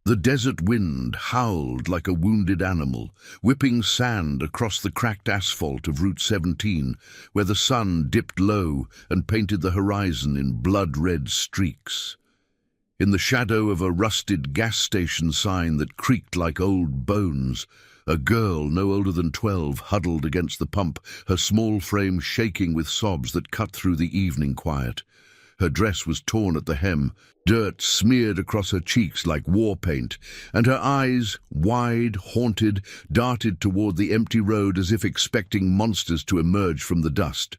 The desert wind howled like a wounded animal, whipping sand across the cracked asphalt of Route 17, where the sun dipped low and painted the horizon in blood-red streaks. In the shadow of a rusted gas station sign that creaked like old bones, a girl no older than 12 huddled against the pump, her small frame shaking with sobs that cut through the evening quiet. Her dress was torn at the hem, dirt smeared across her cheeks like war paint, and her eyes, wide, haunted, darted toward the empty road as if expecting monsters to emerge from the dust.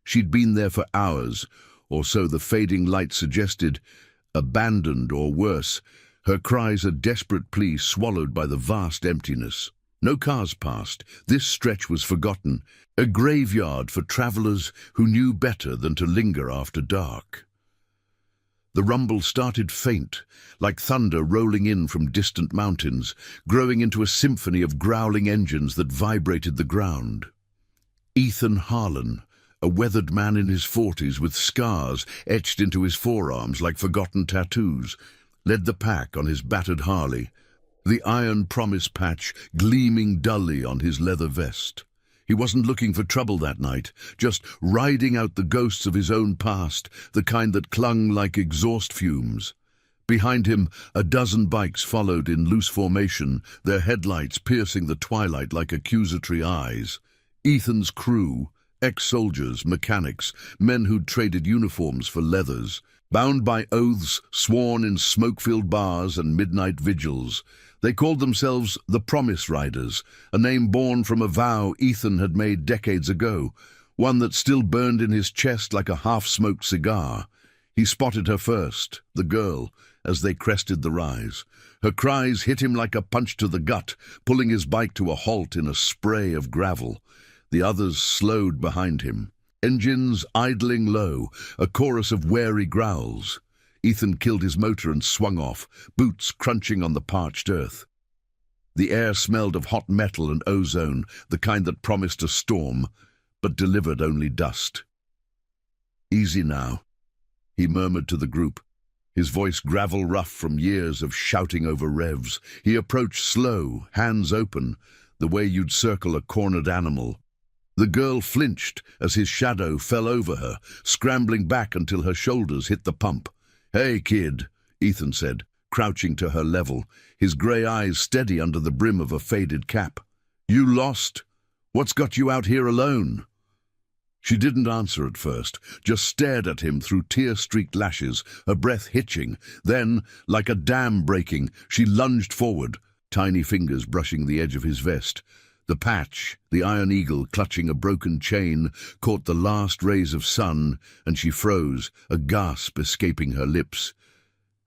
She'd been there for hours, or so the fading light suggested, abandoned or worse, her cries a desperate plea swallowed by the vast emptiness. No cars passed. This stretch was forgotten, a graveyard for travelers who knew better than to linger after dark. The rumble started faint, like thunder rolling in from distant mountains, growing into a symphony of growling engines that vibrated the ground. Ethan Harlan, a weathered man in his 40s with scars etched into his forearms like forgotten tattoos, led the pack on his battered Harley, the iron promise patch gleaming dully on his leather vest. He wasn't looking for trouble that night, just riding out the ghosts of his own past, the kind that clung like exhaust fumes. Behind him, a dozen bikes followed in loose formation, their headlights piercing the twilight like accusatory eyes. Ethan's crew, ex-soldiers, mechanics, men who'd traded uniforms for leathers, bound by oaths sworn in smoke-filled bars and midnight vigils. They called themselves the Promise Riders, a name born from a vow Ethan had made decades ago, one that still burned in his chest like a half-smoked cigar. He spotted her first, the girl, as they crested the rise. Her cries hit him like a punch to the gut, pulling his bike to a halt in a spray of gravel. The others slowed behind him, engines idling low, a chorus of wary growls. Ethan killed his motor and swung off, boots crunching on the parched earth. The air smelled of hot metal and ozone, the kind that promised a storm, but delivered only dust. "Easy now," he murmured to the group, his voice gravel-rough from years of shouting over revs. He approached slow, hands open, the way you'd circle a cornered animal. The girl flinched as his shadow fell over her, scrambling back until her shoulders hit the pump. "Hey, kid," Ethan said, crouching to her level, his grey eyes steady under the brim of a faded cap. "You lost? What's got you out here alone?" She didn't answer at first, just stared at him through tear-streaked lashes, her breath hitching. Then, like a dam breaking, she lunged forward, tiny fingers brushing the edge of his vest. The patch, the iron eagle clutching a broken chain, caught the last rays of sun, and she froze, a gasp escaping her lips.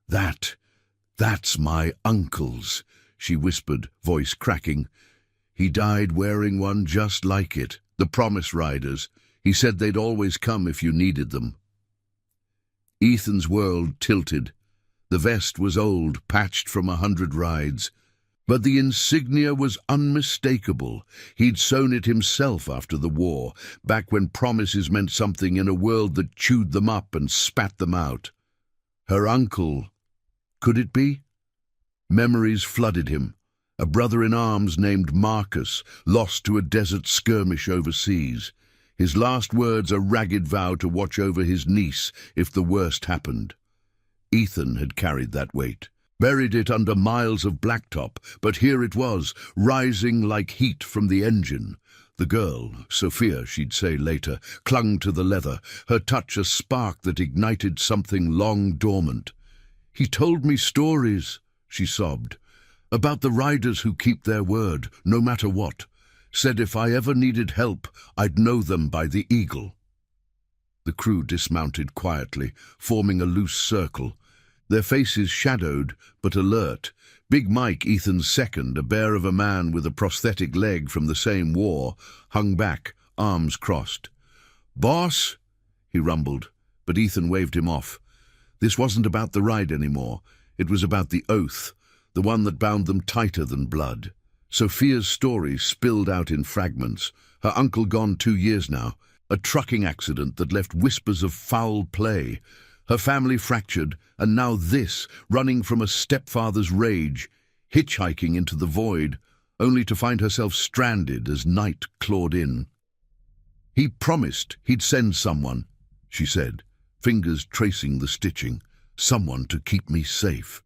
That's my uncle's," she whispered, voice cracking. "He died wearing one just like it, the Promise Riders. He said they'd always come if you needed them." Ethan's world tilted. The vest was old, patched from 100 rides. But the insignia was unmistakable. He'd sewn it himself after the war, back when promises meant something in a world that chewed them up and spat them out. Her uncle, could it be? Memories flooded him. A brother-in-arms named Marcus, lost to a desert skirmish overseas. His last words a ragged vow to watch over his niece if the worst happened. Ethan had carried that weight. Buried it under miles of blacktop, but here it was, rising like heat from the engine. The girl, Sophia she'd say later, clung to the leather, her touch a spark that ignited something long dormant. "He told me stories," she sobbed, "about the riders who keep their word, no matter what. Said if I ever needed help, I'd know them by the eagle." The crew dismounted quietly, forming a loose circle. Their faces shadowed, but alert. Big Mike, Ethan's second, a bear of a man with a prosthetic leg from the same war, hung back, arms crossed. "Boss," he rumbled, but Ethan waved him off. This wasn't about the ride anymore. It was about the oath, the one that bound them tighter than blood. Sophia's story spilled out in fragments. Her uncle gone 2 years now, a trucking accident that left whispers of foul play. Her family fractured, and now this, running from a stepfather's rage, hitchhiking into the void, only to find herself stranded as night clawed in. "He promised he'd send someone," she said, fingers tracing the stitching. "Someone to keep me safe."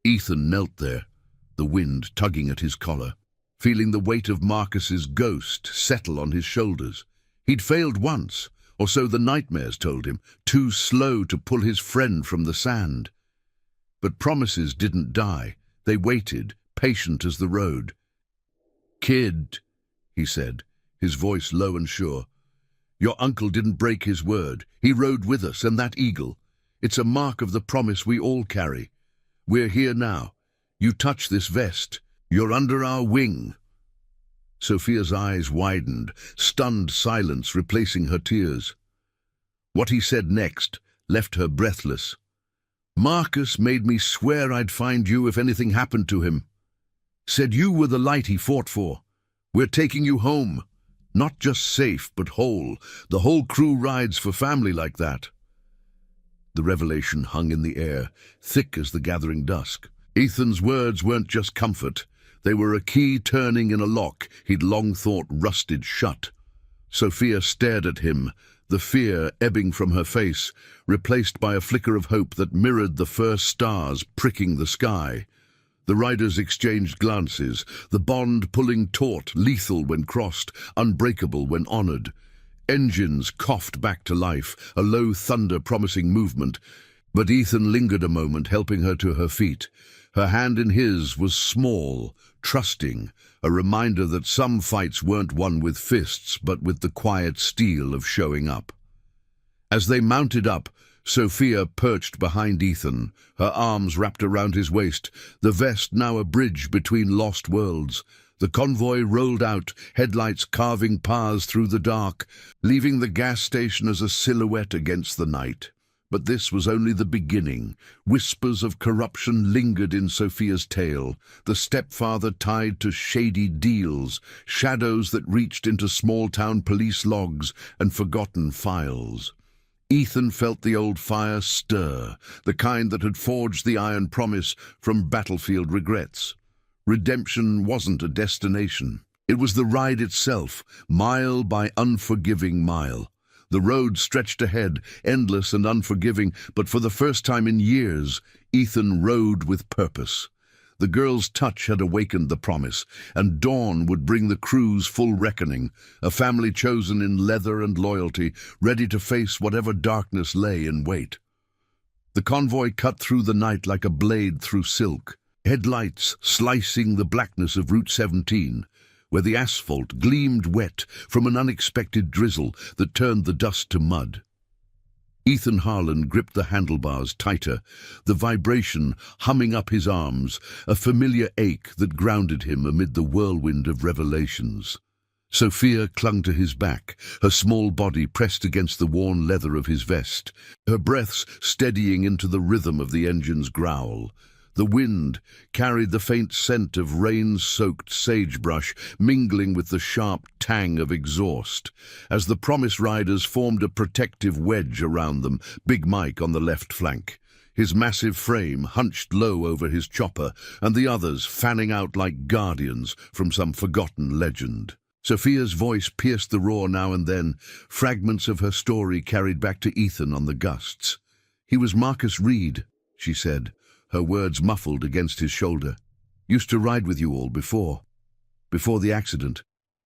Ethan knelt there, the wind tugging at his collar, feeling the weight of Marcus's ghost settle on his shoulders. He'd failed once, or so the nightmares told him, too slow to pull his friend from the sand. But promises didn't die. They waited, patient as the road. "Kid," he said, his voice low and sure, "your uncle didn't break his word. He rode with us, and that eagle. It's a mark of the promise we all carry. We're here now. You touch this vest. You're under our wing." Sophia's eyes widened, stunned silence replacing her tears. What he said next left her breathless. "Marcus made me swear I'd find you if anything happened to him. Said you were the light he fought for. We're taking you home. Not just safe, but whole. The whole crew rides for family like that." The revelation hung in the air, thick as the gathering dusk. Ethan's words weren't just comfort. They were a key turning in a lock he'd long thought rusted shut. Sophia stared at him, the fear ebbing from her face, replaced by a flicker of hope that mirrored the first stars pricking the sky. The riders exchanged glances, the bond pulling taut, lethal when crossed, unbreakable when honored. Engines coughed back to life, a low thunder promising movement. But Ethan lingered a moment, helping her to her feet. Her hand in his was small, trusting, a reminder that some fights weren't won with fists, but with the quiet steel of showing up. As they mounted up, Sophia perched behind Ethan, her arms wrapped around his waist, the vest now a bridge between lost worlds. The convoy rolled out, headlights carving paths through the dark, leaving the gas station as a silhouette against the night. But this was only the beginning. Whispers of corruption lingered in Sophia's tale, the stepfather tied to shady deals, shadows that reached into small-town police logs and forgotten files. Ethan felt the old fire stir, the kind that had forged the iron promise from battlefield regrets. Redemption wasn't a destination. It was the ride itself, mile by unforgiving mile. The road stretched ahead, endless and unforgiving, but for the first time in years, Ethan rode with purpose. The girl's touch had awakened the promise, and dawn would bring the crew's full reckoning, a family chosen in leather and loyalty, ready to face whatever darkness lay in wait. The convoy cut through the night like a blade through silk, headlights slicing the blackness of Route 17, where the asphalt gleamed wet from an unexpected drizzle that turned the dust to mud. Ethan Harlan gripped the handlebars tighter, the vibration humming up his arms, a familiar ache that grounded him amid the whirlwind of revelations. Sophia clung to his back, her small body pressed against the worn leather of his vest, her breaths steadying into the rhythm of the engine's growl. The wind carried the faint scent of rain-soaked sagebrush, mingling with the sharp tang of exhaust. As the Promise riders formed a protective wedge around them, Big Mike on the left flank, his massive frame hunched low over his chopper, and the others fanning out like guardians from some forgotten legend. Sophia's voice pierced the roar now and then, fragments of her story carried back to Ethan on the gusts. "He was Marcus Reed," she said, her words muffled against his shoulder. "Used to ride with you all before the accident.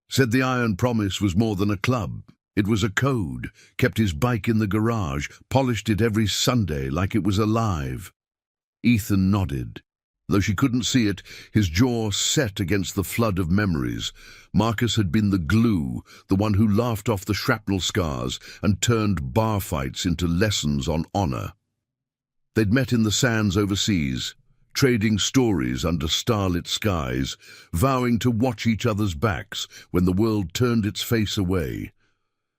Said the Iron Promise was more than a club. It was a code, kept his bike in the garage, polished it every Sunday like it was alive." Ethan nodded. Though she couldn't see it, his jaw set against the flood of memories. Marcus had been the glue, the one who laughed off the shrapnel scars and turned bar fights into lessons on honor. They'd met in the sands overseas, trading stories under starlit skies, vowing to watch each other's backs when the world turned its face away.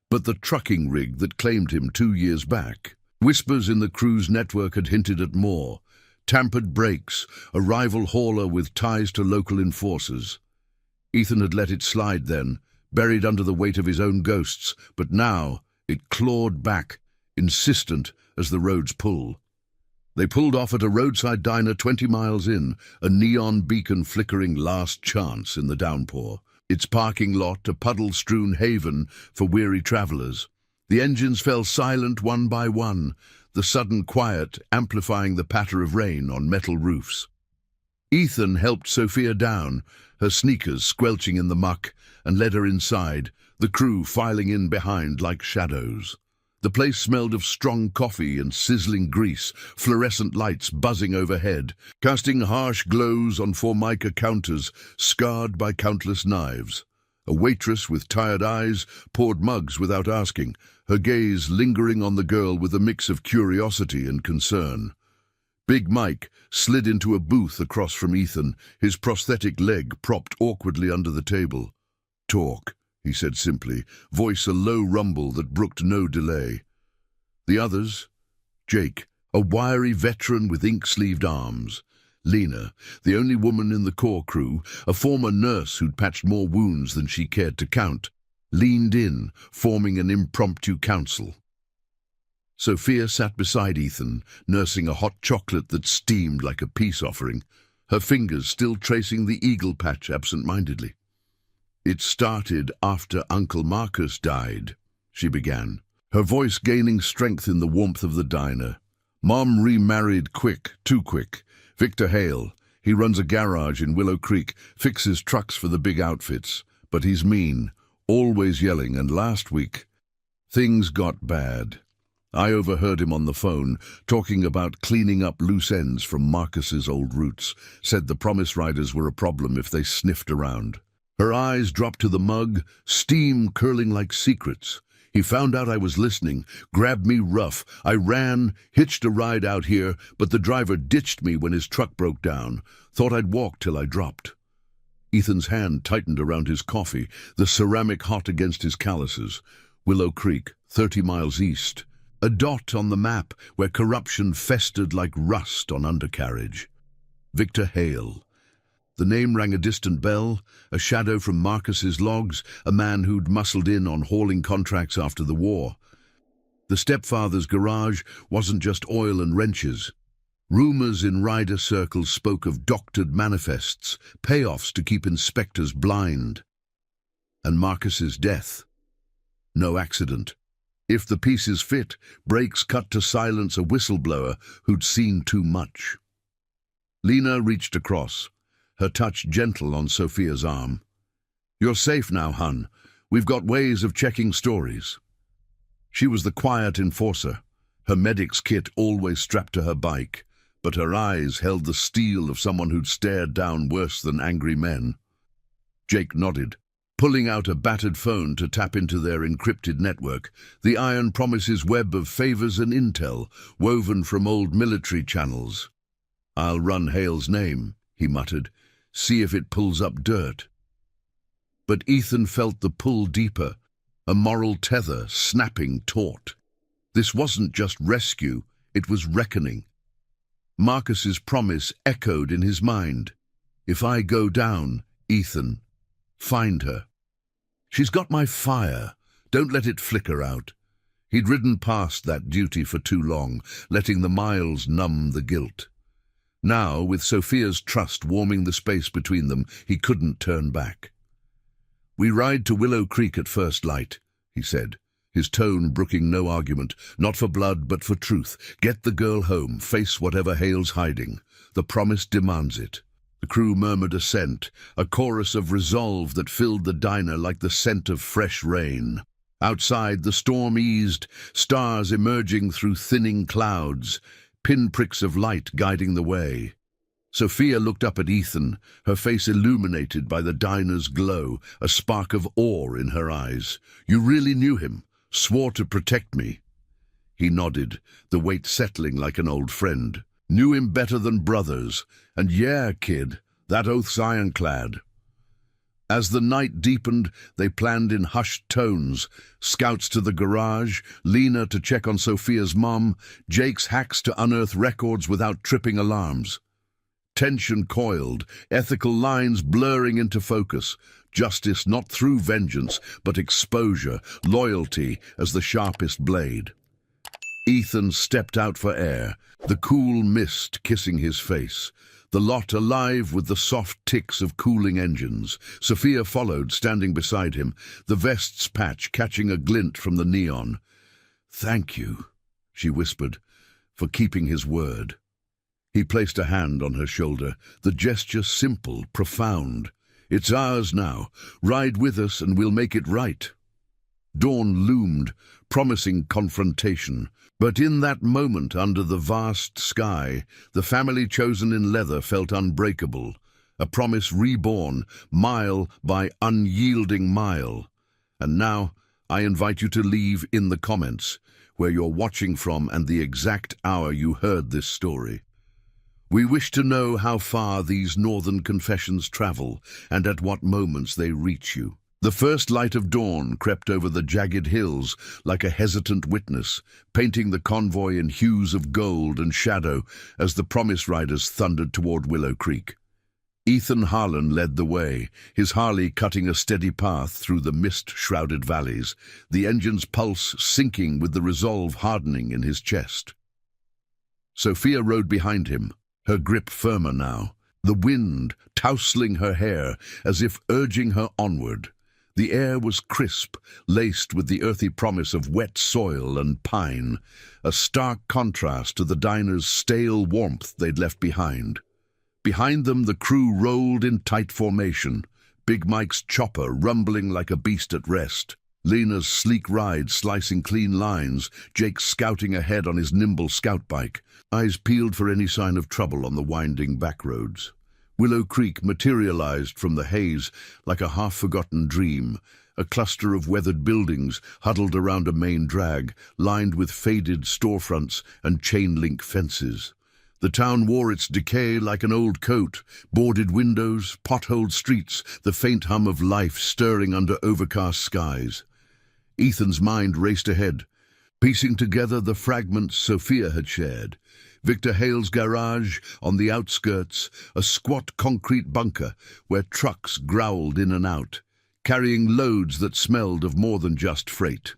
But the trucking rig that claimed him 2 years back, whispers in the crew's network had hinted at more. Tampered brakes, a rival hauler with ties to local enforcers. Ethan had let it slide then, buried under the weight of his own ghosts, but now it clawed back, insistent as the roads pull. They pulled off at a roadside diner 20 miles in, a neon beacon flickering last chance in the downpour. Its parking lot a puddle-strewn haven for weary travelers. The engines fell silent one by one, the sudden quiet amplifying the patter of rain on metal roofs. Ethan helped Sophia down, her sneakers squelching in the muck, and led her inside, the crew filing in behind like shadows. The place smelled of strong coffee and sizzling grease, fluorescent lights buzzing overhead, casting harsh glows on Formica counters scarred by countless knives. A waitress with tired eyes poured mugs without asking, her gaze lingering on the girl with a mix of curiosity and concern. Big Mike slid into a booth across from Ethan, his prosthetic leg propped awkwardly under the table. "Talk," he said simply, voice a low rumble that brooked no delay. The others? Jake, a wiry veteran with ink-sleeved arms. Lena, the only woman in the core crew, a former nurse who'd patched more wounds than she cared to count, leaned in, forming an impromptu council. Sophia sat beside Ethan, nursing a hot chocolate that steamed like a peace offering, her fingers still tracing the eagle patch absent-mindedly. "It started after Uncle Marcus died," she began, her voice gaining strength in the warmth of the diner. "Mom remarried quick, too quick. Victor Hale, he runs a garage in Willow Creek, fixes trucks for the big outfits, but he's mean, always yelling, and last week, things got bad. I overheard him on the phone, talking about cleaning up loose ends from Marcus's old roots, said the Promise Riders were a problem if they sniffed around." Her eyes dropped to the mug, steam curling like secrets. "He found out I was listening, grabbed me rough. I ran, hitched a ride out here, but the driver ditched me when his truck broke down. Thought I'd walk till I dropped." Ethan's hand tightened around his coffee, the ceramic hot against his calluses. Willow Creek, 30 miles east. A dot on the map where corruption festered like rust on undercarriage. Victor Hale. The name rang a distant bell, a shadow from Marcus's logs, a man who'd muscled in on hauling contracts after the war. The stepfather's garage wasn't just oil and wrenches. Rumors in rider circles spoke of doctored manifests, payoffs to keep inspectors blind. And Marcus's death. No accident. If the pieces fit, brakes cut to silence a whistleblower who'd seen too much. Lena reached across, her touch gentle on Sophia's arm. "You're safe now, hun. We've got ways of checking stories." She was the quiet enforcer, her medic's kit always strapped to her bike, but her eyes held the steel of someone who'd stared down worse than angry men. Jake nodded, pulling out a battered phone to tap into their encrypted network, the Iron Promise's web of favors and intel, woven from old military channels. "I'll run Hale's name," he muttered, "see if it pulls up dirt." But Ethan felt the pull deeper, a moral tether snapping taut. This wasn't just rescue, it was reckoning. Marcus's promise echoed in his mind. "If I go down, Ethan, find her. She's got my fire. Don't let it flicker out." He'd ridden past that duty for too long, letting the miles numb the guilt. Now, with Sophia's trust warming the space between them, he couldn't turn back. "We ride to Willow Creek at first light," he said, his tone brooking no argument, not for blood but for truth. "Get the girl home, face whatever Hale's hiding. The promise demands it." The crew murmured assent, a chorus of resolve that filled the diner like the scent of fresh rain. Outside, the storm eased, stars emerging through thinning clouds, pinpricks of light guiding the way. Sophia looked up at Ethan, her face illuminated by the diner's glow, a spark of awe in her eyes. "You really knew him? Swore to protect me?" He nodded, the weight settling like an old friend. "Knew him better than brothers. And yeah, kid, that oath's ironclad." As the night deepened, they planned in hushed tones. Scouts to the garage, Lena to check on Sophia's mom, Jake's hacks to unearth records without tripping alarms. Tension coiled, ethical lines blurring into focus. Justice not through vengeance, but exposure, loyalty as the sharpest blade. Ethan stepped out for air, the cool mist kissing his face. The lot alive with the soft ticks of cooling engines. Sophia followed, standing beside him, the vest's patch catching a glint from the neon. "Thank you," she whispered, "for keeping his word." He placed a hand on her shoulder, the gesture simple, profound. "It's ours now. Ride with us and we'll make it right." Dawn loomed, promising confrontation. But in that moment, under the vast sky, the family chosen in leather felt unbreakable, a promise reborn, mile by unyielding mile. And now, I invite you to leave in the comments where you're watching from and the exact hour you heard this story. We wish to know how far these northern confessions travel and at what moments they reach you. The first light of dawn crept over the jagged hills like a hesitant witness, painting the convoy in hues of gold and shadow as the promise riders thundered toward Willow Creek. Ethan Harlan led the way, his Harley cutting a steady path through the mist-shrouded valleys, the engine's pulse sinking with the resolve hardening in his chest. Sophia rode behind him, her grip firmer now, the wind tousling her hair as if urging her onward. The air was crisp, laced with the earthy promise of wet soil and pine, a stark contrast to the diner's stale warmth they'd left behind. Behind them the crew rolled in tight formation, Big Mike's chopper rumbling like a beast at rest, Lena's sleek ride slicing clean lines, Jake scouting ahead on his nimble scout bike, eyes peeled for any sign of trouble on the winding back roads. Willow Creek materialized from the haze like a half-forgotten dream, a cluster of weathered buildings huddled around a main drag, lined with faded storefronts and chain-link fences. The town wore its decay like an old coat, boarded windows, potholed streets, the faint hum of life stirring under overcast skies. Ethan's mind raced ahead, piecing together the fragments Sophia had shared. Victor Hale's garage, on the outskirts, a squat concrete bunker where trucks growled in and out, carrying loads that smelled of more than just freight.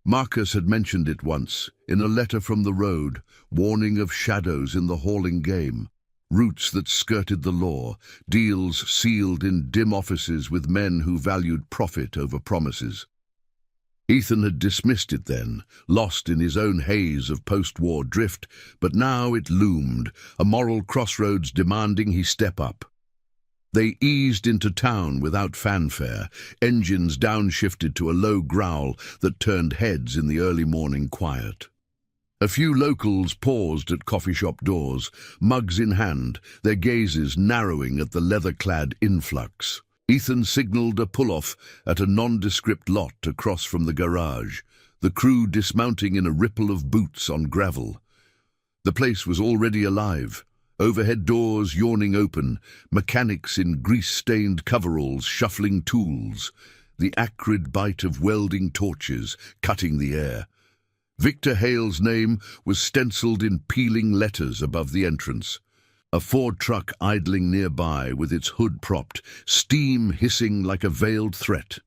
Marcus had mentioned it once, in a letter from the road, warning of shadows in the hauling game, routes that skirted the law, deals sealed in dim offices with men who valued profit over promises. Ethan had dismissed it then, lost in his own haze of post-war drift, but now it loomed, a moral crossroads demanding he step up. They eased into town without fanfare, engines downshifted to a low growl that turned heads in the early morning quiet. A few locals paused at coffee shop doors, mugs in hand, their gazes narrowing at the leather-clad influx. Ethan signaled a pull-off at a nondescript lot across from the garage, the crew dismounting in a ripple of boots on gravel. The place was already alive, overhead doors yawning open, mechanics in grease-stained coveralls shuffling tools, the acrid bite of welding torches cutting the air. Victor Hale's name was stenciled in peeling letters above the entrance. A Ford truck idling nearby with its hood propped, steam hissing like a veiled threat.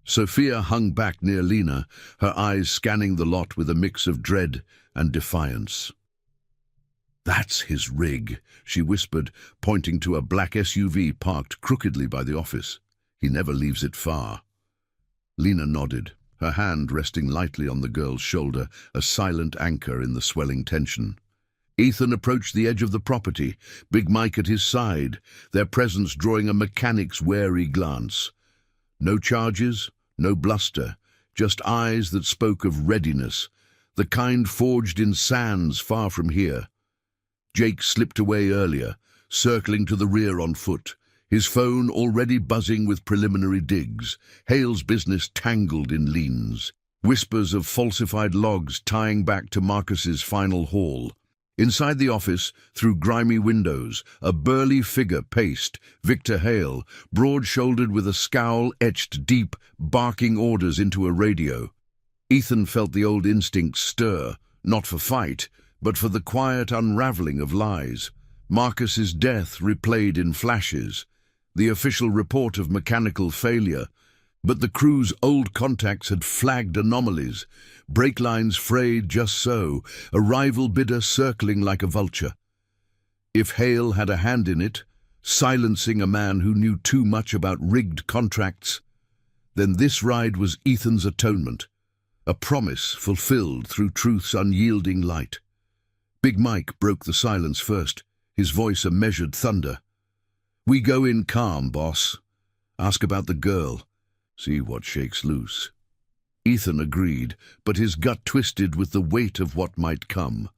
Sophia hung back near Lena, her eyes scanning the lot with a mix of dread and defiance. "That's his rig," she whispered, pointing to a black SUV parked crookedly by the office. "He never leaves it far." Lena nodded, her hand resting lightly on the girl's shoulder, a silent anchor in the swelling tension. Ethan approached the edge of the property, Big Mike at his side, their presence drawing a mechanic's wary glance. No charges, no bluster, just eyes that spoke of readiness, the kind forged in sands far from here. Jake slipped away earlier, circling to the rear on foot, his phone already buzzing with preliminary digs, Hale's business tangled in liens, whispers of falsified logs tying back to Marcus's final haul. Inside the office, through grimy windows, a burly figure paced, Victor Hale, broad-shouldered with a scowl etched deep, barking orders into a radio. Ethan felt the old instincts stir, not for fight, but for the quiet unraveling of lies. Marcus's death replayed in flashes, the official report of mechanical failure, But the crew's old contacts had flagged anomalies. Brake lines frayed just so, a rival bidder circling like a vulture. If Hale had a hand in it, silencing a man who knew too much about rigged contracts, then this ride was Ethan's atonement, a promise fulfilled through truth's unyielding light. Big Mike broke the silence first, his voice a measured thunder. "We go in calm, boss. Ask about the girl. See what shakes loose." Ethan agreed, but his gut twisted with the weight of what might come.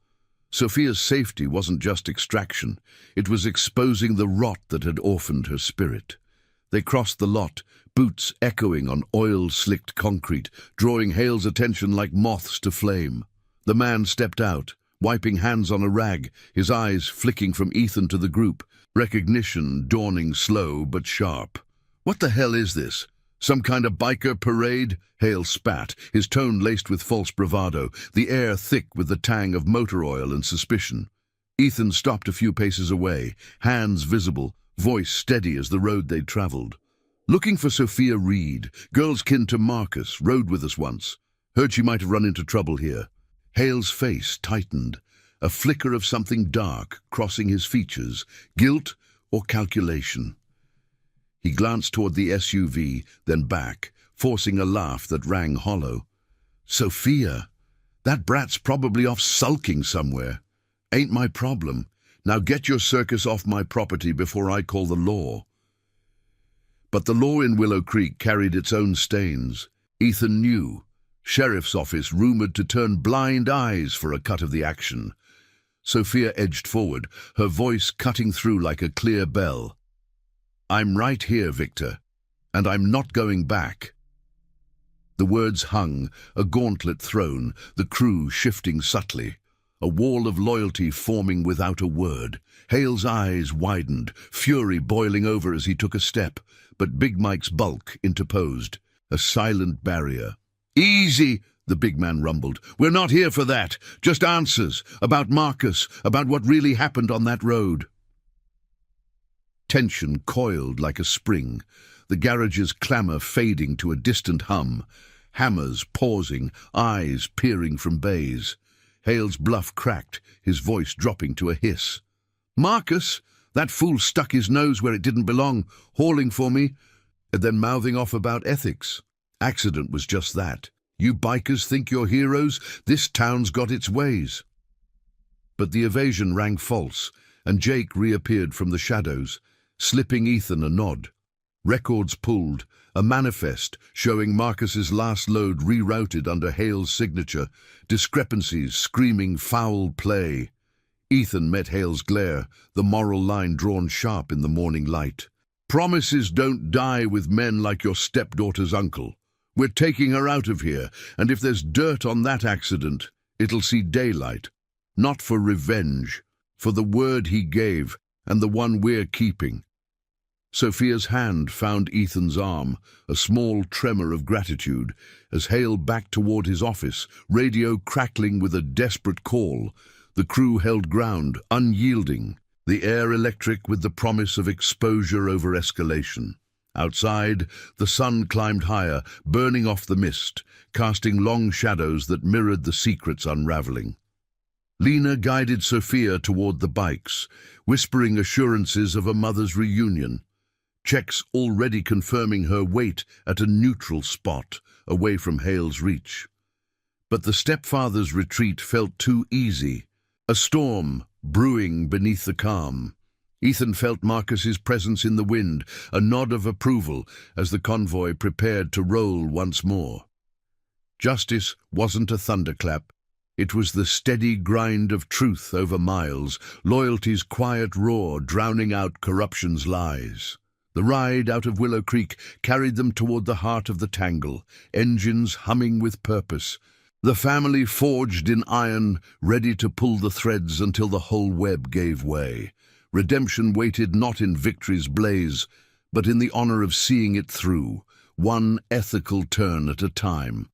Sophia's safety wasn't just extraction, it was exposing the rot that had orphaned her spirit. They crossed the lot, boots echoing on oil-slicked concrete, drawing Hale's attention like moths to flame. The man stepped out, wiping hands on a rag, his eyes flicking from Ethan to the group, recognition dawning slow but sharp. "What the hell is this? Some kind of biker parade?" Hale spat, his tone laced with false bravado, the air thick with the tang of motor oil and suspicion. Ethan stopped a few paces away, hands visible, voice steady as the road they'd traveled. "Looking for Sophia Reed, girl's kin to Marcus, rode with us once. Heard she might have run into trouble here." Hale's face tightened, a flicker of something dark crossing his features, guilt or calculation. He glanced toward the SUV, then back, forcing a laugh that rang hollow. "Sophia? That brat's probably off sulking somewhere. Ain't my problem. Now get your circus off my property before I call the law." But the law in Willow Creek carried its own stains. Ethan knew. Sheriff's office rumored to turn blind eyes for a cut of the action. Sophia edged forward, her voice cutting through like a clear bell. "I'm right here, Victor, and I'm not going back." The words hung, a gauntlet thrown, the crew shifting subtly, a wall of loyalty forming without a word. Hale's eyes widened, fury boiling over as he took a step, but Big Mike's bulk interposed, a silent barrier. "Easy," the big man rumbled. "We're not here for that. Just answers, about Marcus, about what really happened on that road." Tension coiled like a spring, the garage's clamour fading to a distant hum, hammers pausing, eyes peering from bays. Hale's bluff cracked, his voice dropping to a hiss. "Marcus? That fool stuck his nose where it didn't belong, hauling for me, and then mouthing off about ethics. Accident was just that. You bikers think you're heroes? This town's got its ways." But the evasion rang false, and Jake reappeared from the shadows, slipping Ethan a nod. Records pulled, a manifest showing Marcus's last load rerouted under Hale's signature, discrepancies screaming foul play. Ethan met Hale's glare, the moral line drawn sharp in the morning light. "Promises don't die with men like your stepdaughter's uncle. We're taking her out of here, and if there's dirt on that accident, it'll see daylight. Not for revenge, for the word he gave, and the one we're keeping." Sophia's hand found Ethan's arm, a small tremor of gratitude, as Hale backed toward his office, radio crackling with a desperate call. The crew held ground, unyielding, the air electric with the promise of exposure over escalation. Outside, the sun climbed higher, burning off the mist, casting long shadows that mirrored the secrets unraveling. Lena guided Sophia toward the bikes, whispering assurances of a mother's reunion. Checks already confirming her wait at a neutral spot, away from Hale's reach. But the stepfather's retreat felt too easy, a storm brewing beneath the calm. Ethan felt Marcus's presence in the wind, a nod of approval as the convoy prepared to roll once more. Justice wasn't a thunderclap. It was the steady grind of truth over miles, loyalty's quiet roar drowning out corruption's lies. The ride out of Willow Creek carried them toward the heart of the tangle, engines humming with purpose. The family forged in iron, ready to pull the threads until the whole web gave way. Redemption waited not in victory's blaze, but in the honor of seeing it through, one ethical turn at a time.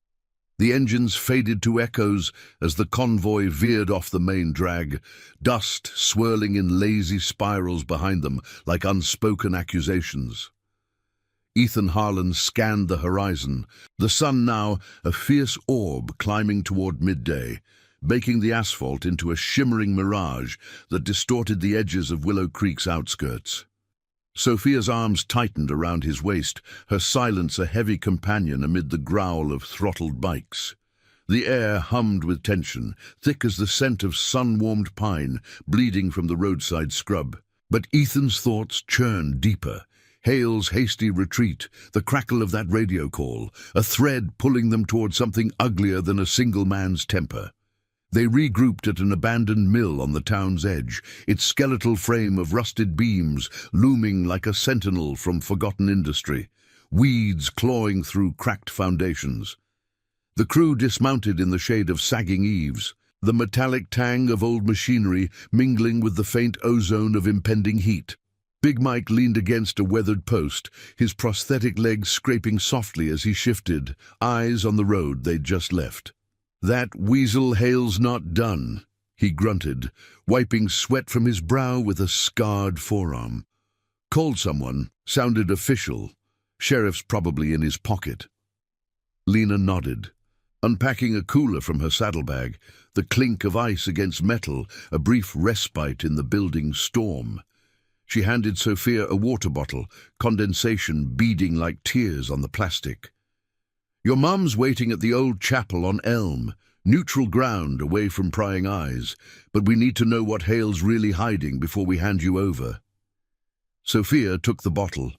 The engines faded to echoes as the convoy veered off the main drag, dust swirling in lazy spirals behind them like unspoken accusations. Ethan Harlan scanned the horizon, the sun now a fierce orb climbing toward midday, baking the asphalt into a shimmering mirage that distorted the edges of Willow Creek's outskirts. Sophia's arms tightened around his waist, her silence a heavy companion amid the growl of throttled bikes. The air hummed with tension, thick as the scent of sun-warmed pine bleeding from the roadside scrub. But Ethan's thoughts churned deeper. Hale's hasty retreat, the crackle of that radio call, a thread pulling them toward something uglier than a single man's temper. They regrouped at an abandoned mill on the town's edge, its skeletal frame of rusted beams looming like a sentinel from forgotten industry, weeds clawing through cracked foundations. The crew dismounted in the shade of sagging eaves, the metallic tang of old machinery mingling with the faint ozone of impending heat. Big Mike leaned against a weathered post, his prosthetic legs scraping softly as he shifted, eyes on the road they'd just left. "That weasel Hale's not done," he grunted, wiping sweat from his brow with a scarred forearm. "Called someone, sounded official. Sheriff's probably in his pocket." Lena nodded. Unpacking a cooler from her saddlebag, the clink of ice against metal, a brief respite in the building storm. She handed Sophia a water bottle, condensation beading like tears on the plastic. "Your mum's waiting at the old chapel on Elm, neutral ground away from prying eyes, but we need to know what Hale's really hiding before we hand you over." Sophia took the bottle,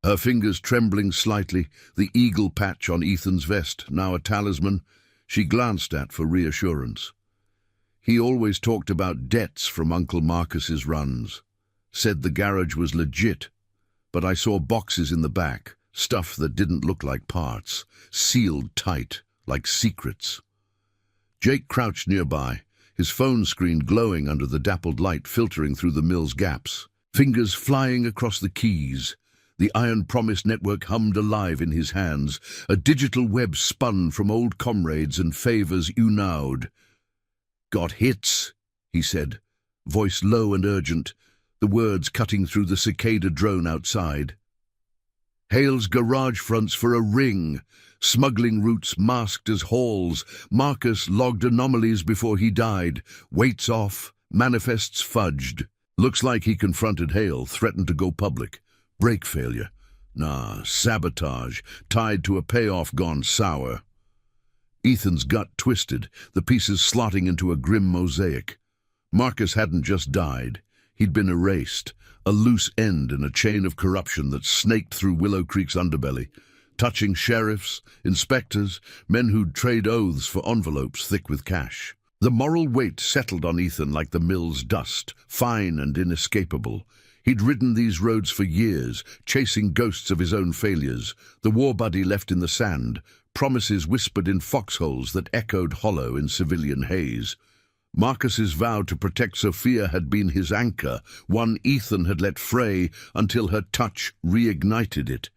her fingers trembling slightly, the eagle patch on Ethan's vest, now a talisman, she glanced at for reassurance. He always talked about debts from Uncle Marcus's runs. Said the garage was legit, but I saw boxes in the back, stuff that didn't look like parts, sealed tight, like secrets. Jake crouched nearby, his phone screen glowing under the dappled light filtering through the mill's gaps, fingers flying across the keys. The Iron Promise network hummed alive in his hands, a digital web spun from old comrades and favors unowed. "Got hits?" he said, voice low and urgent, the words cutting through the cicada drone outside. "Hale's garage fronts for a ring, smuggling routes masked as halls. Marcus logged anomalies before he died, weights off, manifests fudged. Looks like he confronted Hale, threatened to go public. Brake failure. Nah, sabotage, tied to a payoff gone sour." Ethan's gut twisted, the pieces slotting into a grim mosaic. Marcus hadn't just died. He'd been erased, a loose end in a chain of corruption that snaked through Willow Creek's underbelly, touching sheriffs, inspectors, men who'd trade oaths for envelopes thick with cash. The moral weight settled on Ethan like the mill's dust, fine and inescapable. He'd ridden these roads for years, chasing ghosts of his own failures, the war buddy left in the sand, promises whispered in foxholes that echoed hollow in civilian haze. Marcus's vow to protect Sophia had been his anchor, one Ethan had let fray until her touch reignited it.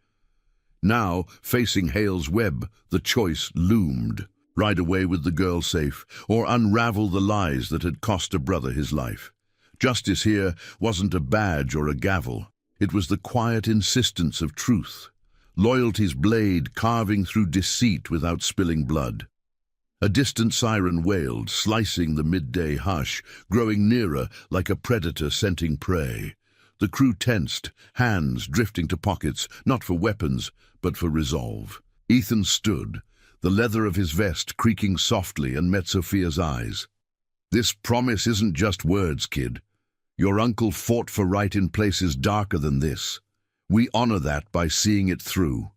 Now, facing Hale's web, the choice loomed. Ride away with the girl safe, or unravel the lies that had cost a brother his life. Justice here wasn't a badge or a gavel. It was the quiet insistence of truth, loyalty's blade carving through deceit without spilling blood. A distant siren wailed, slicing the midday hush, growing nearer like a predator scenting prey. The crew tensed, hands drifting to pockets, not for weapons, but for resolve. Ethan stood, the leather of his vest creaking softly, and met Sophia's eyes. "This promise isn't just words, kid. Your uncle fought for right in places darker than this. We honor that by seeing it through."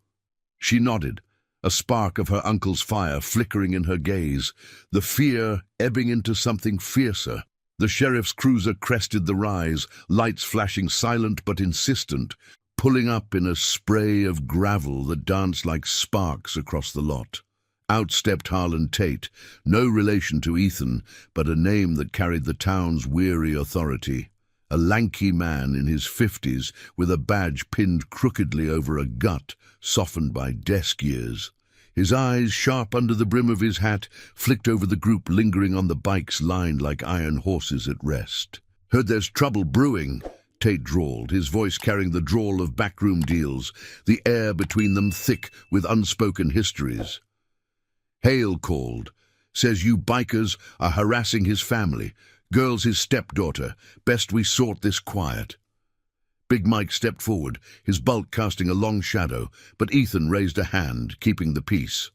She nodded, a spark of her uncle's fire flickering in her gaze, the fear ebbing into something fiercer. The sheriff's cruiser crested the rise, lights flashing silent but insistent, pulling up in a spray of gravel that danced like sparks across the lot. Out stepped Harlan Tate, no relation to Ethan, but a name that carried the town's weary authority. A lanky man in his 50s with a badge pinned crookedly over a gut, softened by desk years. His eyes, sharp under the brim of his hat, flicked over the group lingering on the bikes lined like iron horses at rest. "Heard there's trouble brewing. Tate drawled, his voice carrying the drawl of backroom deals, the air between them thick with unspoken histories. Hale called. Says you bikers are harassing his family. Girl's his stepdaughter. Best we sort this quiet. Big Mike stepped forward, his bulk casting a long shadow, but Ethan raised a hand, keeping the peace.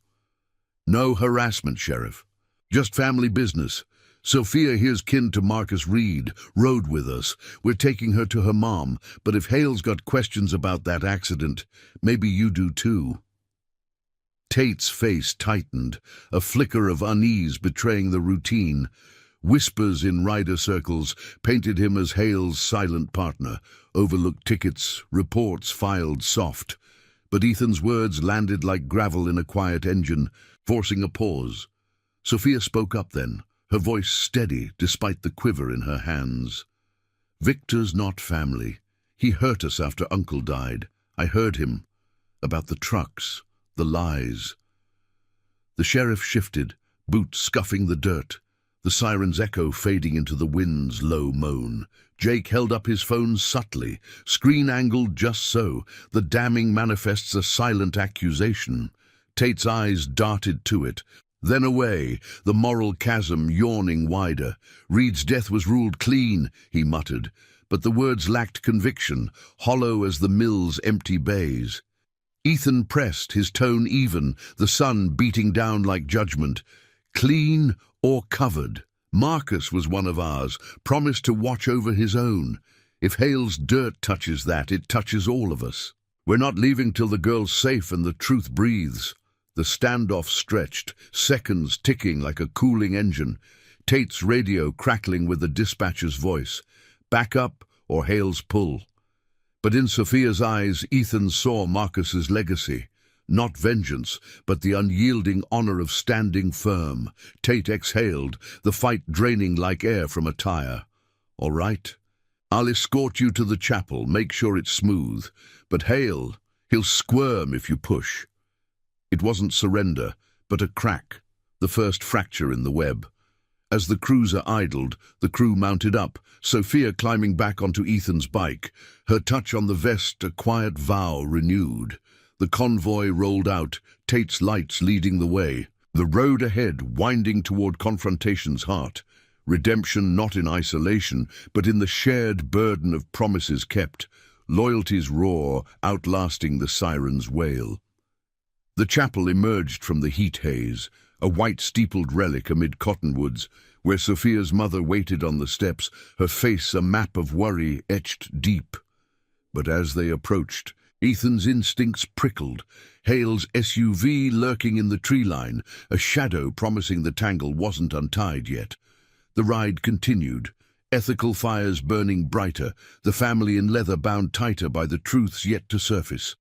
No harassment, Sheriff. Just family business. Sophia here's kin to Marcus Reed, rode with us. We're taking her to her mom, but if Hale's got questions about that accident, maybe you do too. Tate's face tightened, a flicker of unease betraying the routine. Whispers in rider circles painted him as Hale's silent partner, overlooked tickets, reports filed soft. But Ethan's words landed like gravel in a quiet engine, forcing a pause. Sophia spoke up then, her voice steady despite the quiver in her hands. Victor's not family. He hurt us after Uncle died. I heard him. About the trucks, the lies. The sheriff shifted, boots scuffing the dirt, the siren's echo fading into the wind's low moan. Jake held up his phone subtly, screen angled just so. The damning manifests a silent accusation. Tate's eyes darted to it, then away, the moral chasm yawning wider. Reed's death was ruled clean, he muttered, but the words lacked conviction, hollow as the mill's empty bays. Ethan pressed, his tone even, the sun beating down like judgment. Clean or covered? Marcus was one of ours, promised to watch over his own. If Hale's dirt touches that, it touches all of us. We're not leaving till the girl's safe and the truth breathes. The standoff stretched, seconds ticking like a cooling engine. Tate's radio crackling with the dispatcher's voice. Back up or Hale's pull. But in Sophia's eyes, Ethan saw Marcus's legacy. Not vengeance, but the unyielding honor of standing firm. Tate exhaled, the fight draining like air from a tire. All right. I'll escort you to the chapel, make sure it's smooth. But Hale, he'll squirm if you push. It wasn't surrender, but a crack, the first fracture in the web. As the cruiser idled, the crew mounted up, Sophia climbing back onto Ethan's bike, her touch on the vest a quiet vow renewed. The convoy rolled out, Tate's lights leading the way. The road ahead winding toward confrontation's heart. Redemption not in isolation, but in the shared burden of promises kept. Loyalty's roar outlasting the siren's wail. The chapel emerged from the heat haze, a white-steepled relic amid cottonwoods, where Sophia's mother waited on the steps, her face a map of worry etched deep. But as they approached, Ethan's instincts prickled, Hale's SUV lurking in the tree line, a shadow promising the tangle wasn't untied yet. The ride continued, ethical fires burning brighter, the family in leather bound tighter by the truths yet to surface.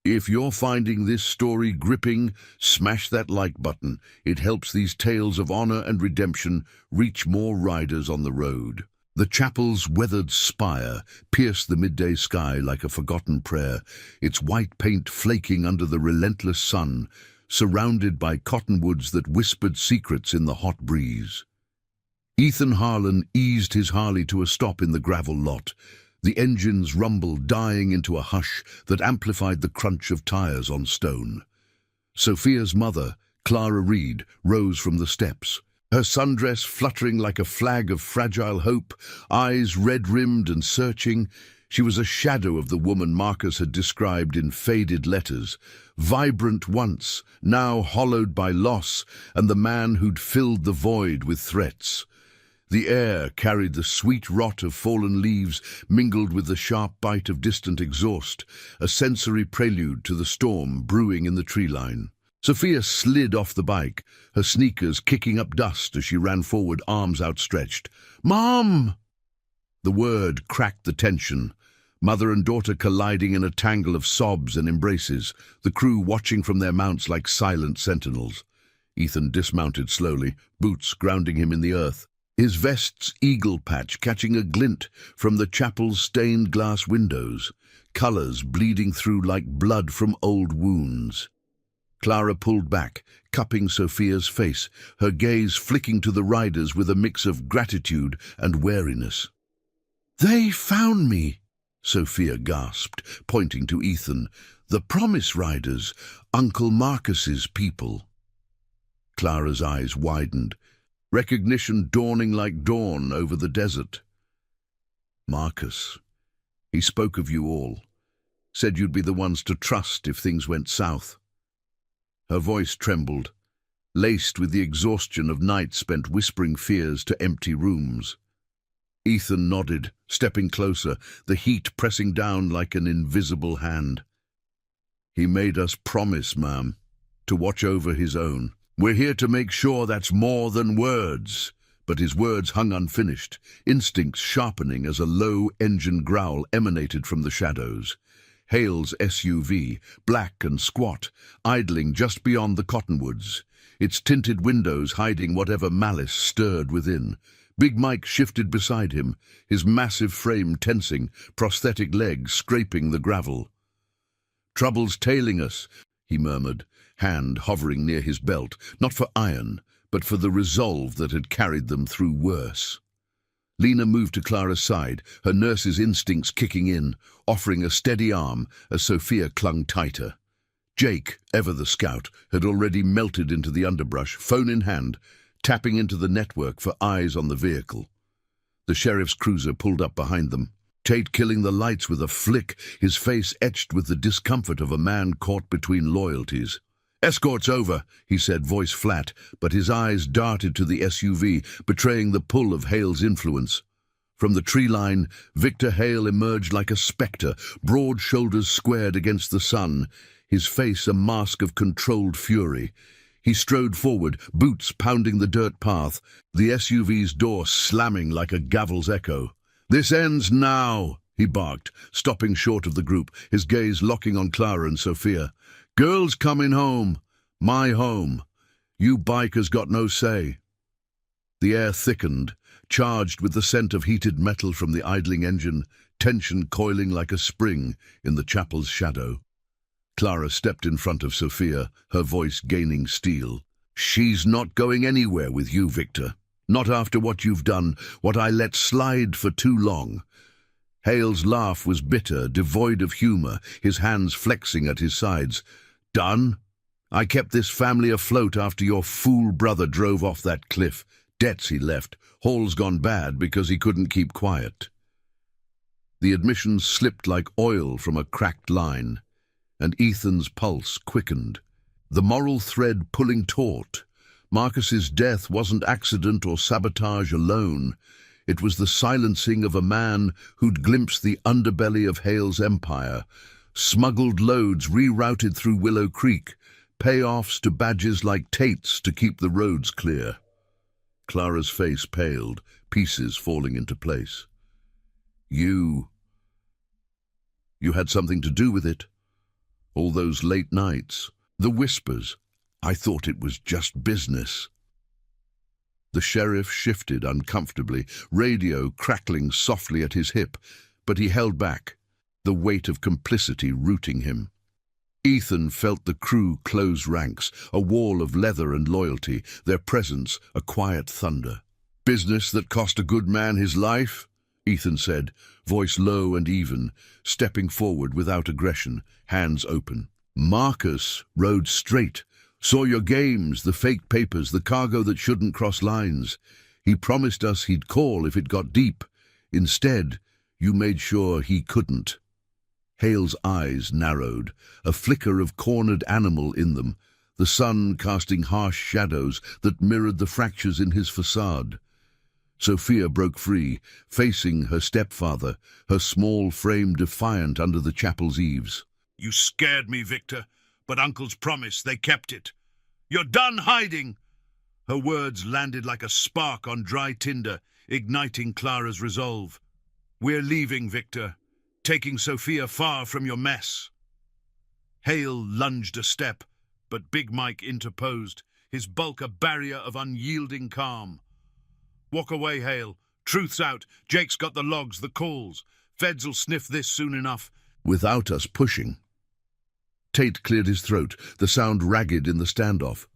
If you're finding this story gripping, smash that like button. It helps these tales of honor and redemption reach more riders on the road. The chapel's weathered spire pierced the midday sky like a forgotten prayer, its white paint flaking under the relentless sun, surrounded by cottonwoods that whispered secrets in the hot breeze. Ethan Harlan eased his Harley to a stop in the gravel lot, the engine's rumble dying into a hush that amplified the crunch of tires on stone. Sophia's mother, Clara Reed, rose from the steps, her sundress fluttering like a flag of fragile hope, eyes red-rimmed and searching. She was a shadow of the woman Marcus had described in faded letters, vibrant once, now hollowed by loss, and the man who'd filled the void with threats. The air carried the sweet rot of fallen leaves mingled with the sharp bite of distant exhaust, a sensory prelude to the storm brewing in the tree line. Sophia slid off the bike, her sneakers kicking up dust as she ran forward, arms outstretched. "Mom!" The word cracked the tension, mother and daughter colliding in a tangle of sobs and embraces, the crew watching from their mounts like silent sentinels. Ethan dismounted slowly, boots grounding him in the earth, his vest's eagle patch catching a glint from the chapel's stained glass windows, colors bleeding through like blood from old wounds. Clara pulled back, cupping Sophia's face, her gaze flicking to the riders with a mix of gratitude and wariness. "They found me," Sophia gasped, pointing to Ethan. "The Promise Riders, Uncle Marcus's people." Clara's eyes widened, recognition dawning like dawn over the desert. "Marcus, he spoke of you all, said you'd be the ones to trust if things went south." Her voice trembled, laced with the exhaustion of nights spent whispering fears to empty rooms. Ethan nodded, stepping closer, the heat pressing down like an invisible hand. "He made us promise, ma'am, to watch over his own. We're here to make sure that's more than words." But his words hung unfinished, instincts sharpening as a low engine growl emanated from the shadows. Hale's SUV, black and squat, idling just beyond the cottonwoods, its tinted windows hiding whatever malice stirred within. Big Mike shifted beside him, his massive frame tensing, prosthetic legs scraping the gravel. "Trouble's tailing us," he murmured, hand hovering near his belt, not for iron, but for the resolve that had carried them through worse. Lena moved to Clara's side, her nurse's instincts kicking in, offering a steady arm as Sophia clung tighter. Jake, ever the scout, had already melted into the underbrush, phone in hand, tapping into the network for eyes on the vehicle. The sheriff's cruiser pulled up behind them. Tate killing the lights with a flick, his face etched with the discomfort of a man caught between loyalties. "Escort's over," he said, voice flat, but his eyes darted to the SUV, betraying the pull of Hale's influence. From the tree line, Victor Hale emerged like a spectre, broad shoulders squared against the sun, his face a mask of controlled fury. He strode forward, boots pounding the dirt path, the SUV's door slamming like a gavel's echo. "This ends now," he barked, stopping short of the group, his gaze locking on Clara and Sophia. "Girls coming home. My home. You bikers got no say." The air thickened, charged with the scent of heated metal from the idling engine, tension coiling like a spring in the chapel's shadow. Clara stepped in front of Sophia, her voice gaining steel. "She's not going anywhere with you, Victor. Not after what you've done, what I let slide for too long." Hale's laugh was bitter, devoid of humor, his hands flexing at his sides. "Done? I kept this family afloat after your fool brother drove off that cliff. Debts he left. Hall's gone bad because he couldn't keep quiet." The admission slipped like oil from a cracked line, and Ethan's pulse quickened. The moral thread pulling taut. Marcus's death wasn't accident or sabotage alone. It was the silencing of a man who'd glimpsed the underbelly of Hale's empire. Smuggled loads rerouted through Willow Creek, payoffs to badges like Tate's to keep the roads clear. Clara's face paled, pieces falling into place. You had something to do with it. All those late nights, the whispers. I thought it was just business." The sheriff shifted uncomfortably, radio crackling softly at his hip, but he held back, the weight of complicity rooting him. Ethan felt the crew close ranks, a wall of leather and loyalty, their presence a quiet thunder. "Business that cost a good man his life?" Ethan said, voice low and even, stepping forward without aggression, hands open. "Marcus rode straight. Saw your games, the fake papers, the cargo that shouldn't cross lines. He promised us he'd call if it got deep. Instead, you made sure he couldn't." Hale's eyes narrowed, a flicker of cornered animal in them, the sun casting harsh shadows that mirrored the fractures in his facade. Sophia broke free, facing her stepfather, her small frame defiant under the chapel's eaves. "You scared me, Victor, but Uncle's promise, they kept it. You're done hiding!" Her words landed like a spark on dry tinder, igniting Clara's resolve. "We're leaving, Victor, taking Sophia far from your mess." Hale lunged a step, but Big Mike interposed, his bulk a barrier of unyielding calm. "Walk away, Hale. Truth's out. Jake's got the logs, the calls. Feds'll sniff this soon enough." "Without us pushing." Tate cleared his throat, the sound ragged in the standoff.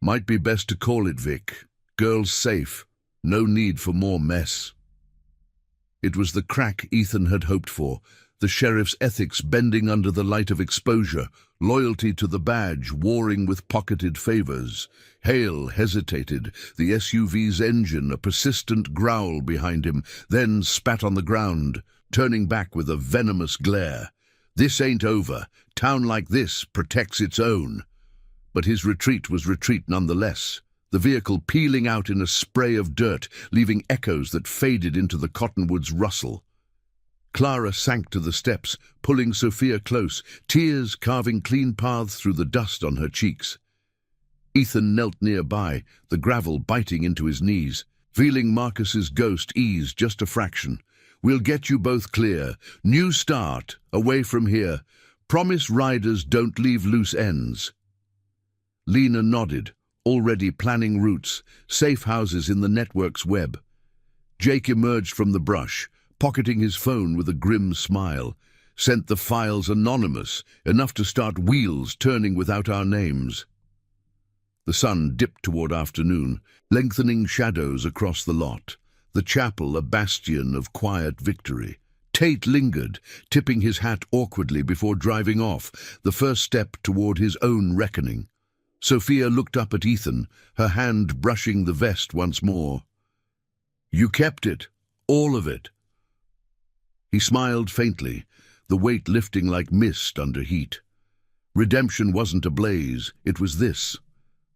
"Might be best to call it, Vic. Girl's safe. No need for more mess." It was the crack Ethan had hoped for, the sheriff's ethics bending under the light of exposure, loyalty to the badge warring with pocketed favors. Hale hesitated, the SUV's engine a persistent growl behind him, then spat on the ground, turning back with a venomous glare. This ain't over. Town like this protects its own. But his retreat was retreat nonetheless, the vehicle peeling out in a spray of dirt, leaving echoes that faded into the cottonwood's rustle. Clara sank to the steps, pulling Sophia close, tears carving clean paths through the dust on her cheeks. Ethan knelt nearby, the gravel biting into his knees, feeling Marcus's ghost ease just a fraction. We'll get you both clear. New start, away from here. Promise riders don't leave loose ends. Lena nodded, already planning routes, safe houses in the network's web. Jake emerged from the brush, pocketing his phone with a grim smile. Sent the files anonymous, enough to start wheels turning without our names. The sun dipped toward afternoon, lengthening shadows across the lot, the chapel a bastion of quiet victory. Tate lingered, tipping his hat awkwardly before driving off, the first step toward his own reckoning. Sophia looked up at Ethan, her hand brushing the vest once more. "You kept it, all of it." He smiled faintly, the weight lifting like mist under heat. Redemption wasn't a blaze, it was this.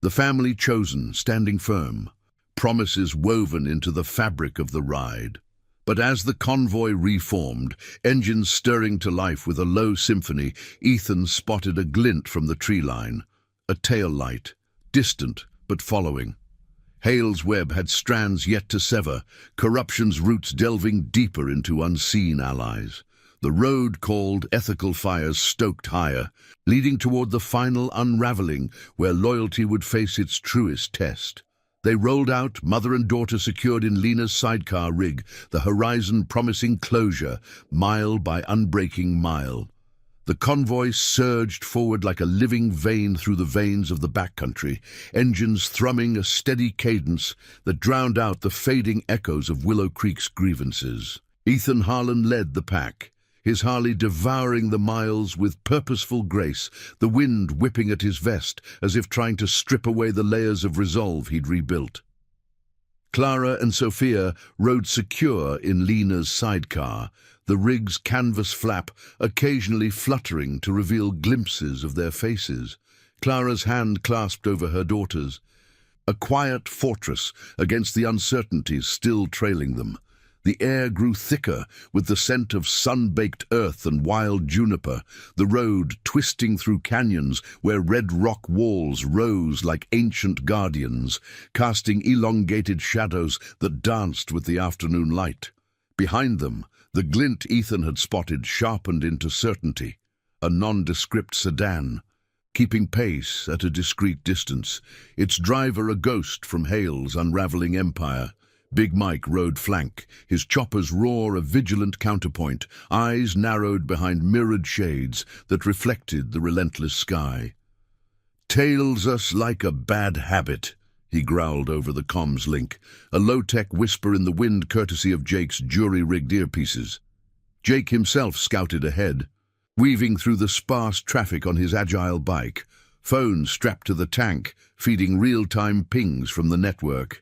The family chosen, standing firm. Promises woven into the fabric of the ride. But as the convoy reformed, engines stirring to life with a low symphony, Ethan spotted a glint from the tree line. A tail light, distant but following. Hale's web had strands yet to sever, corruption's roots delving deeper into unseen allies. The road called ethical fires stoked higher, leading toward the final unraveling where loyalty would face its truest test. They rolled out, mother and daughter secured in Lena's sidecar rig, the horizon promising closure, mile by unbreaking mile. The convoy surged forward like a living vein through the veins of the backcountry, engines thrumming a steady cadence that drowned out the fading echoes of Willow Creek's grievances. Ethan Harlan led the pack, his Harley devouring the miles with purposeful grace, the wind whipping at his vest as if trying to strip away the layers of resolve he'd rebuilt. Clara and Sophia rode secure in Lena's sidecar, the rig's canvas flap occasionally fluttering to reveal glimpses of their faces. Clara's hand clasped over her daughter's, a quiet fortress against the uncertainties still trailing them. The air grew thicker with the scent of sun-baked earth and wild juniper, the road twisting through canyons where red rock walls rose like ancient guardians, casting elongated shadows that danced with the afternoon light. Behind them, the glint Ethan had spotted sharpened into certainty, a nondescript sedan, keeping pace at a discreet distance, its driver a ghost from Hale's unraveling empire. Big Mike rode flank, his chopper's roar a vigilant counterpoint, eyes narrowed behind mirrored shades that reflected the relentless sky. "Tails us like a bad habit," he growled over the comms link, a low-tech whisper in the wind courtesy of Jake's jury-rigged earpieces. Jake himself scouted ahead, weaving through the sparse traffic on his agile bike, phone strapped to the tank, feeding real-time pings from the network.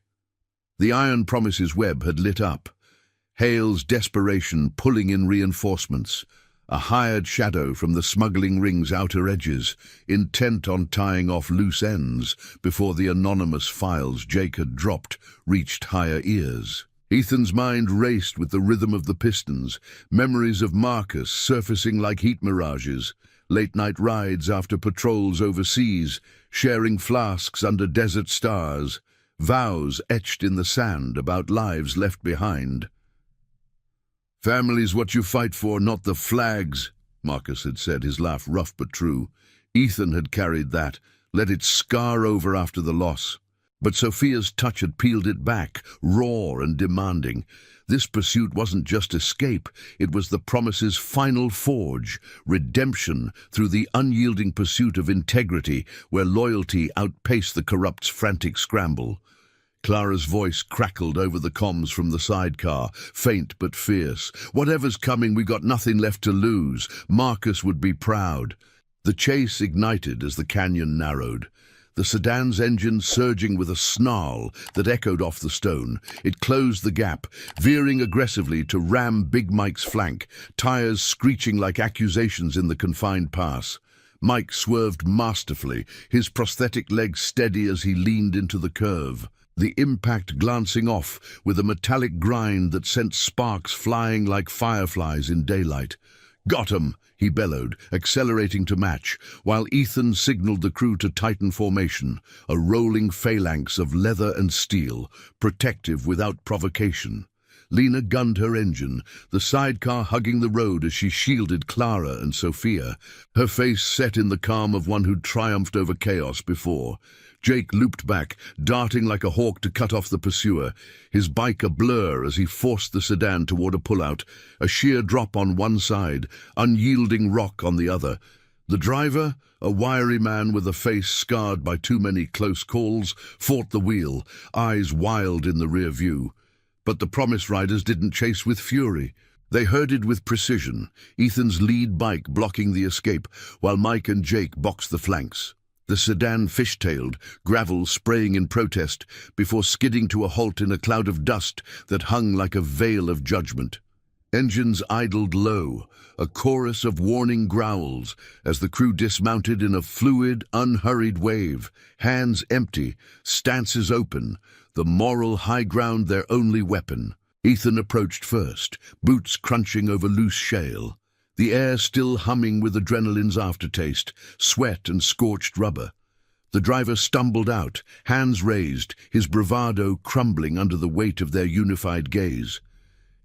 The Iron Promises web had lit up, Hale's desperation pulling in reinforcements, a hired shadow from the smuggling ring's outer edges, intent on tying off loose ends before the anonymous files Jake had dropped reached higher ears. Ethan's mind raced with the rhythm of the pistons, memories of Marcus surfacing like heat mirages, late-night rides after patrols overseas, sharing flasks under desert stars, vows etched in the sand about lives left behind. "Family's what you fight for, not the flags," Marcus had said, his laugh rough but true. Ethan had carried that, let it scar over after the loss. But Sophia's touch had peeled it back, raw and demanding. This pursuit wasn't just escape, it was the promise's final forge, redemption through the unyielding pursuit of integrity where loyalty outpaced the corrupt's frantic scramble. Clara's voice crackled over the comms from the sidecar, faint but fierce. "Whatever's coming, we got nothing left to lose. Marcus would be proud." The chase ignited as the canyon narrowed. The sedan's engine surging with a snarl that echoed off the stone. It closed the gap, veering aggressively to ram Big Mike's flank, tires screeching like accusations in the confined pass. Mike swerved masterfully, his prosthetic legs steady as he leaned into the curve. The impact glancing off with a metallic grind that sent sparks flying like fireflies in daylight. "Got 'em!" he bellowed, accelerating to match, while Ethan signaled the crew to tighten formation, a rolling phalanx of leather and steel, protective without provocation. Lena gunned her engine, the sidecar hugging the road as she shielded Clara and Sophia, her face set in the calm of one who'd triumphed over chaos before. Jake looped back, darting like a hawk to cut off the pursuer, his bike a blur as he forced the sedan toward a pullout, a sheer drop on one side, unyielding rock on the other. The driver, a wiry man with a face scarred by too many close calls, fought the wheel, eyes wild in the rear view. But the Promise Riders didn't chase with fury. They herded with precision, Ethan's lead bike blocking the escape, while Mike and Jake boxed the flanks. The sedan fishtailed, gravel spraying in protest, before skidding to a halt in a cloud of dust that hung like a veil of judgment. Engines idled low, a chorus of warning growls, as the crew dismounted in a fluid, unhurried wave, hands empty, stances open, the moral high ground their only weapon. Ethan approached first, boots crunching over loose shale. The air still humming with adrenaline's aftertaste, sweat and scorched rubber. The driver stumbled out, hands raised, his bravado crumbling under the weight of their unified gaze.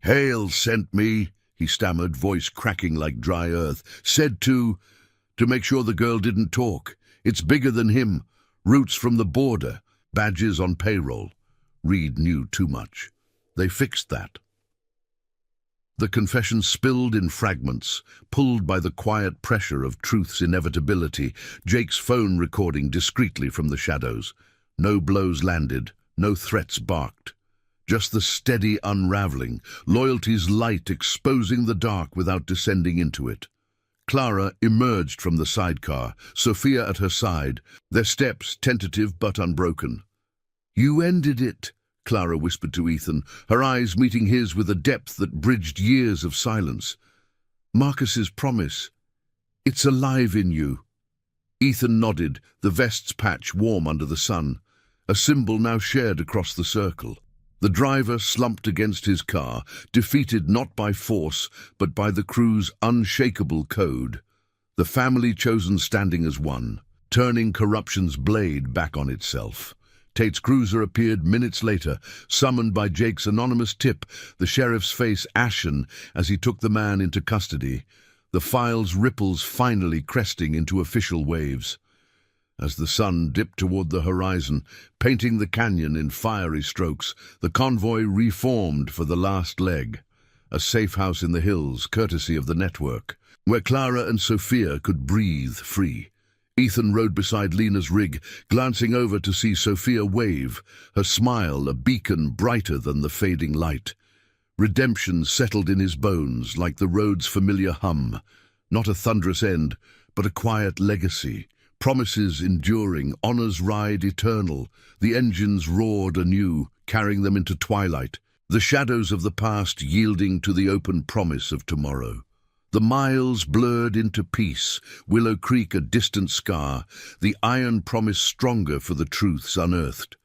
"Hale sent me," he stammered, voice cracking like dry earth. "Said to make sure the girl didn't talk. It's bigger than him. Roots from the border, badges on payroll." Reed knew too much. They fixed that. The confession spilled in fragments, pulled by the quiet pressure of truth's inevitability, Jake's phone recording discreetly from the shadows. No blows landed, no threats barked. Just the steady unraveling, loyalty's light exposing the dark without descending into it. Clara emerged from the sidecar, Sophia at her side, their steps tentative but unbroken. "You ended it," Clara whispered to Ethan, her eyes meeting his with a depth that bridged years of silence. "Marcus's promise. It's alive in you." Ethan nodded, the vest's patch warm under the sun, a symbol now shared across the circle. The driver slumped against his car, defeated not by force, but by the crew's unshakable code. The family chosen standing as one, turning corruption's blade back on itself. Tate's cruiser appeared minutes later, summoned by Jake's anonymous tip, the sheriff's face ashen as he took the man into custody, the file's ripples finally cresting into official waves. As the sun dipped toward the horizon, painting the canyon in fiery strokes, the convoy reformed for the last leg, a safe house in the hills, courtesy of the network, where Clara and Sophia could breathe free. Ethan rode beside Lena's rig, glancing over to see Sophia wave, her smile a beacon brighter than the fading light. Redemption settled in his bones like the road's familiar hum, not a thunderous end, but a quiet legacy. Promises enduring, honor's ride eternal. The engines roared anew, carrying them into twilight, the shadows of the past yielding to the open promise of tomorrow. The miles blurred into peace, Willow Creek a distant scar, the iron promise stronger for the truths unearthed.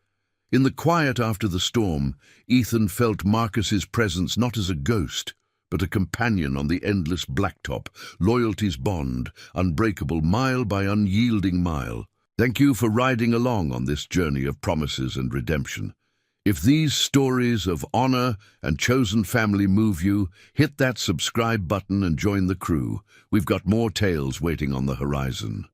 In the quiet after the storm, Ethan felt Marcus's presence not as a ghost, but a companion on the endless blacktop, loyalty's bond, unbreakable mile by unyielding mile. Thank you for riding along on this journey of promises and redemption. If these stories of honor and chosen family move you, hit that subscribe button and join the crew. We've got more tales waiting on the horizon.